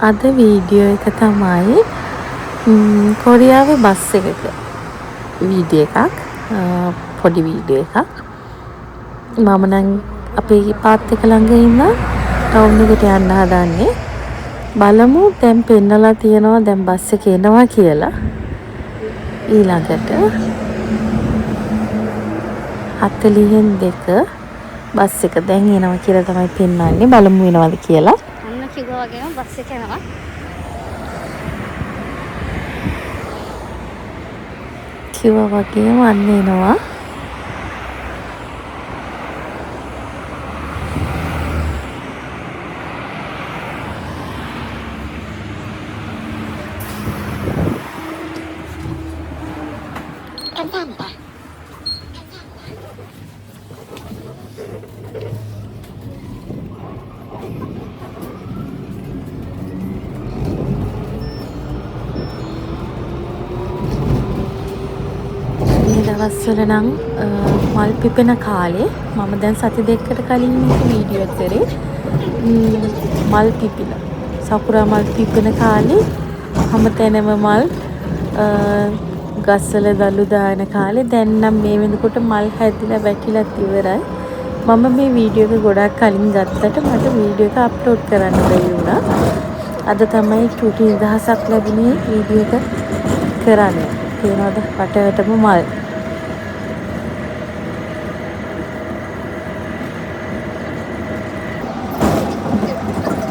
අද වීඩියෝ එක තමයි කොරියාවේ බස් එකක වීඩියෝ එකක් පොඩි වීඩියෝ එකක්. මම නම් අපේ පාත් එක ළඟ ඉන්න ටවුන් එකට යන්න හදන්නේ. බලමු දැන් පෙන්නලා තියෙනවා දැන් බස් එක එනවා කියලා. ඊළඟට 40න් 2 බස් එක දැන් එනවා කියලා තමයි පෙන්වන්නේ. බලමු වෙනවද කියලා. අන්න කිව්වා වගේම බස් එක යනවා. කිව්වා වගේම අන්න එනවා. දවස්වල නම් මල් පිපෙන කාලේ මම දැන් සති දෙකකට කලින් මේක වීඩියෝ එක කරේ. මල් පිපිලා සකුරා මල් පිපෙන කාලේ හැමතැනම මල් ගස්වල දළු දාන කාලේ. දැන් නම් මේ වෙනකොට මල් හැදිලා වැටිලා ඉවරයි. මම මේ වීඩියෝ එක ගොඩක් කලින් ගත්තට මට වීඩියෝ එක අප්ලෝඩ් කරන්න බැරි වුණා. අද තමයි චුටි නිදහසක් ලැබුණේ වීඩියෝ එක කරන්න. තේනවද පටවටම මල්.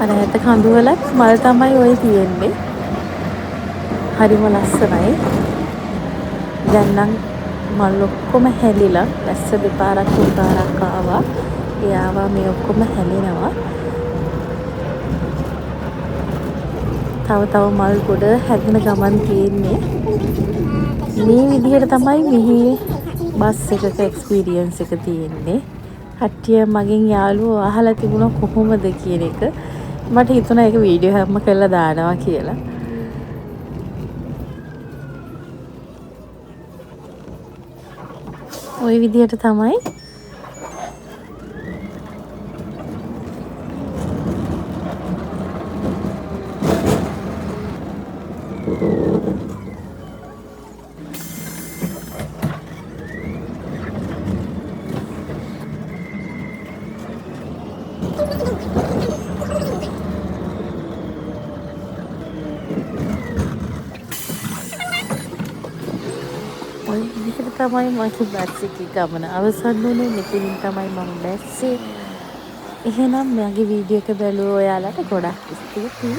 අර ඇත කඳුවලත් මල් තමයි ඔය තියෙන්නේ. හරිම ලස්සනයි. දැන් නම් මල් ඔක්කොම හැලිලා දැස්ස දෙපාරක් තුන්පාරක් ආවා. ඒ ආවා මේ ඔක්කොම හැලෙනවා. තව මල් ගොඩ හැදෙන ගමන් තියෙන්නේ. මේ විදිහට තමයි මෙහි බස් එකක එක්ස්පීරියන්ස් එක තියෙන්නේ. කට්ටිය මගෙන් යාළුවෝ අහලා තිබුණා කොහොමද කියන එක. මට හිතුණා ඒක වීඩියෝ හැම කරලා දානවා කියලා. ওই විදිහට තමයි තමයි මගේ බස් එකේ ගමන අවසන් වුණේ. මෙතනින් තමයි මම බැස්සේ. එහෙනම් මගේ වීඩියෝ එක බලුවා ඔයාලට ගොඩක් ස්තුතියි.